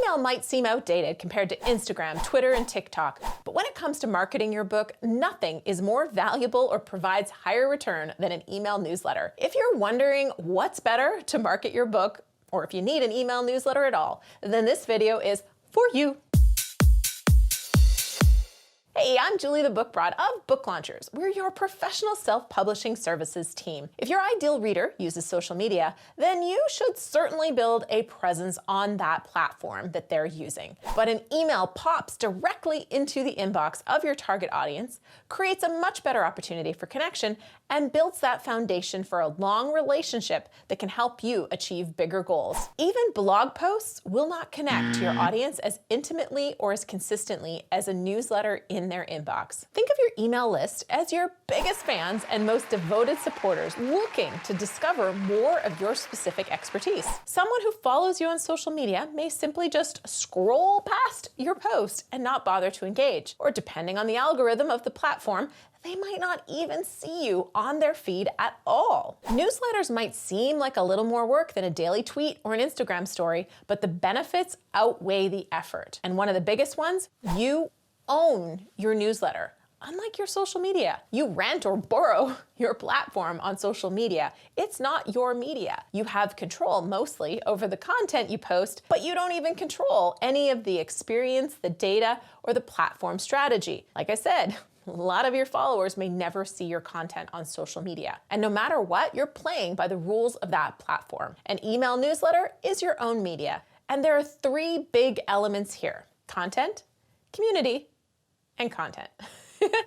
Email might seem outdated compared to Instagram, Twitter, and TikTok, but when it comes to marketing your book, nothing is more valuable or provides higher return than an email newsletter. If you're wondering what's better to market your book, or if you need an email newsletter at all, then this video is for you. Hey, I'm Julie the Book Broad of Book Launchers. We're your professional self-publishing services team. If your ideal reader uses social media, then you should certainly build a presence on that platform that they're using. But an email pops directly into the inbox of your target audience, creates a much better opportunity for connection, and builds that foundation for a long relationship that can help you achieve bigger goals. Even blog posts will not connect to your audience as intimately or as consistently as a newsletter in their inbox. Think of your email list as your biggest fans and most devoted supporters looking to discover more of your specific expertise. Someone who follows you on social media may simply just scroll past your post and not bother to engage, or depending on the algorithm of the platform, they might not even see you on their feed at all. Newsletters might seem like a little more work than a daily tweet or an Instagram story, but the benefits outweigh the effort. And one of the biggest ones, you own your newsletter. Unlike your social media, you rent or borrow your platform on social media. It's not your media. You have control mostly over the content you post, but you don't even control any of the experience, the data, or the platform strategy. Like I said, a lot of your followers may never see your content on social media. And no matter what, you're playing by the rules of that platform. An email newsletter is your own media. And there are three big elements here: content, community, and content.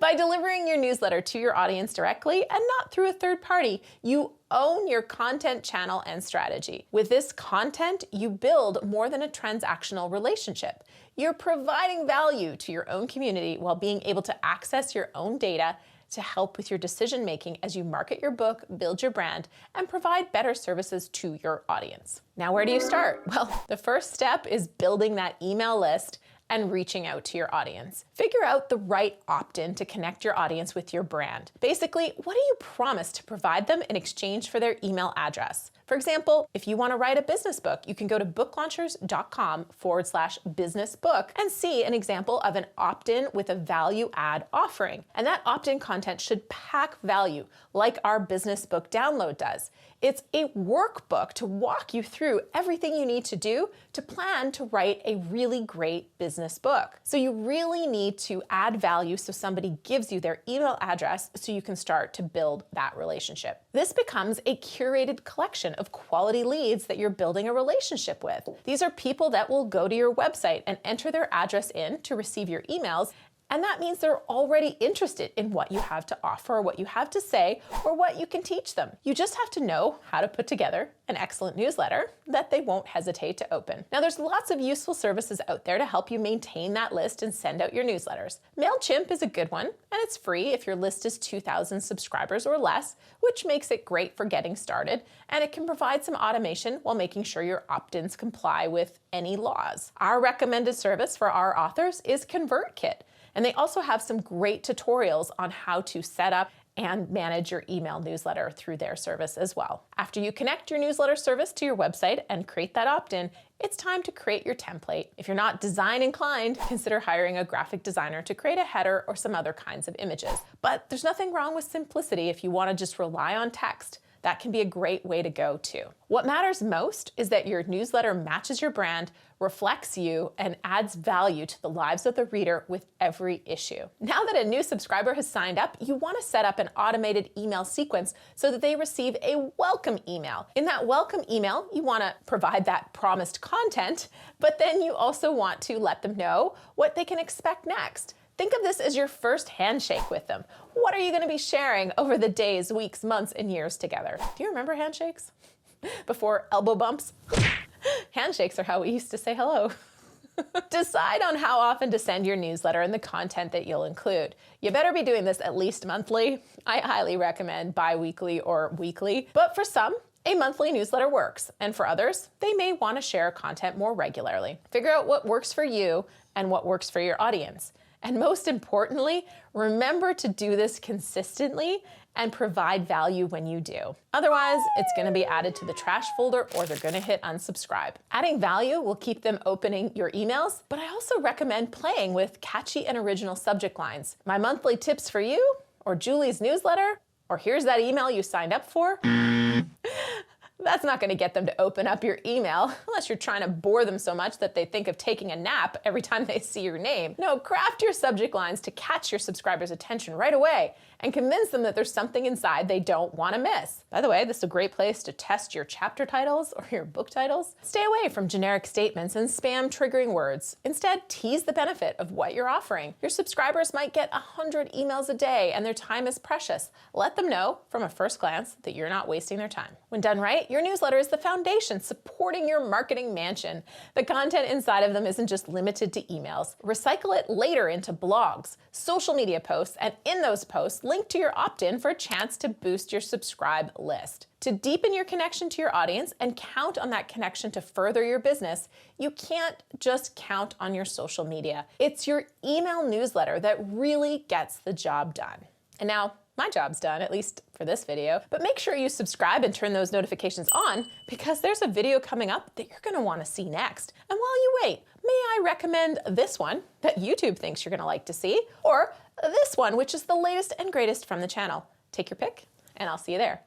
By delivering your newsletter to your audience directly and not through a third party, you own your content channel and strategy. With this content, you build more than a transactional relationship. You're providing value to your own community while being able to access your own data to help with your decision-making as you market your book, build your brand, and provide better services to your audience. Now, where do you start? Well, the first step is building that email list and reaching out to your audience. Figure out the right opt-in to connect your audience with your brand. Basically, what do you promise to provide them in exchange for their email address? For example, if you want to write a business book, you can go to booklaunchers.com/business book and see an example of an opt-in with a value add offering. And that opt-in content should pack value like our business book download does. It's a workbook to walk you through everything you need to do to plan to write a really great business book. So you really need to add value so somebody gives you their email address so you can start to build that relationship. This becomes a curated collection of quality leads that you're building a relationship with. These are people that will go to your website and enter their address in to receive your emails. And that means they're already interested in what you have to offer, what you have to say, or what you can teach them. You just have to know how to put together an excellent newsletter that they won't hesitate to open. Now, there's lots of useful services out there to help you maintain that list and send out your newsletters. MailChimp is a good one, and it's free if your list is 2,000 subscribers or less, which makes it great for getting started, and it can provide some automation while making sure your opt-ins comply with any laws. Our recommended service for our authors is ConvertKit. And they also have some great tutorials on how to set up and manage your email newsletter through their service as well. After you connect your newsletter service to your website and create that opt-in, it's time to create your template. If you're not design inclined, consider hiring a graphic designer to create a header or some other kinds of images. But there's nothing wrong with simplicity if you want to just rely on text. That can be a great way to go too. What matters most is that your newsletter matches your brand, reflects you, and adds value to the lives of the reader with every issue. Now that a new subscriber has signed up, you want to set up an automated email sequence so that they receive a welcome email. In that welcome email, you want to provide that promised content, but then you also want to let them know what they can expect next. Think of this as your first handshake with them. What are you going to be sharing over the days, weeks, months, and years together? Do you remember handshakes? Before elbow bumps? Handshakes are how we used to say hello. Decide on how often to send your newsletter and the content that you'll include. You better be doing this at least monthly. I highly recommend bi-weekly or weekly, but for some, a monthly newsletter works, and for others, they may want to share content more regularly. Figure out what works for you and what works for your audience. And most importantly, remember to do this consistently and provide value when you do. Otherwise, it's gonna be added to the trash folder or they're gonna hit unsubscribe. Adding value will keep them opening your emails, but I also recommend playing with catchy and original subject lines. My monthly tips for you, or Julie's newsletter, or here's that email you signed up for. That's not going to get them to open up your email unless you're trying to bore them so much that they think of taking a nap every time they see your name. No, craft your subject lines to catch your subscribers' attention right away and convince them that there's something inside they don't want to miss. By the way, this is a great place to test your chapter titles or your book titles. Stay away from generic statements and spam triggering words. Instead, tease the benefit of what you're offering. Your subscribers might get 100 emails a day and their time is precious. Let them know from a first glance that you're not wasting their time. When done right, your newsletter is the foundation supporting your marketing mansion. The content inside of them isn't just limited to emails. Recycle it later into blogs, social media posts, and in those posts, link to your opt-in for a chance to boost your subscribe list. To deepen your connection to your audience and count on that connection to further your business, you can't just count on your social media. It's your email newsletter that really gets the job done. And now, my job's done, at least for this video, but make sure you subscribe and turn those notifications on because there's a video coming up that you're gonna wanna see next. And while you wait, may I recommend this one that YouTube thinks you're gonna like to see, or this one, which is the latest and greatest from the channel. Take your pick, and I'll see you there.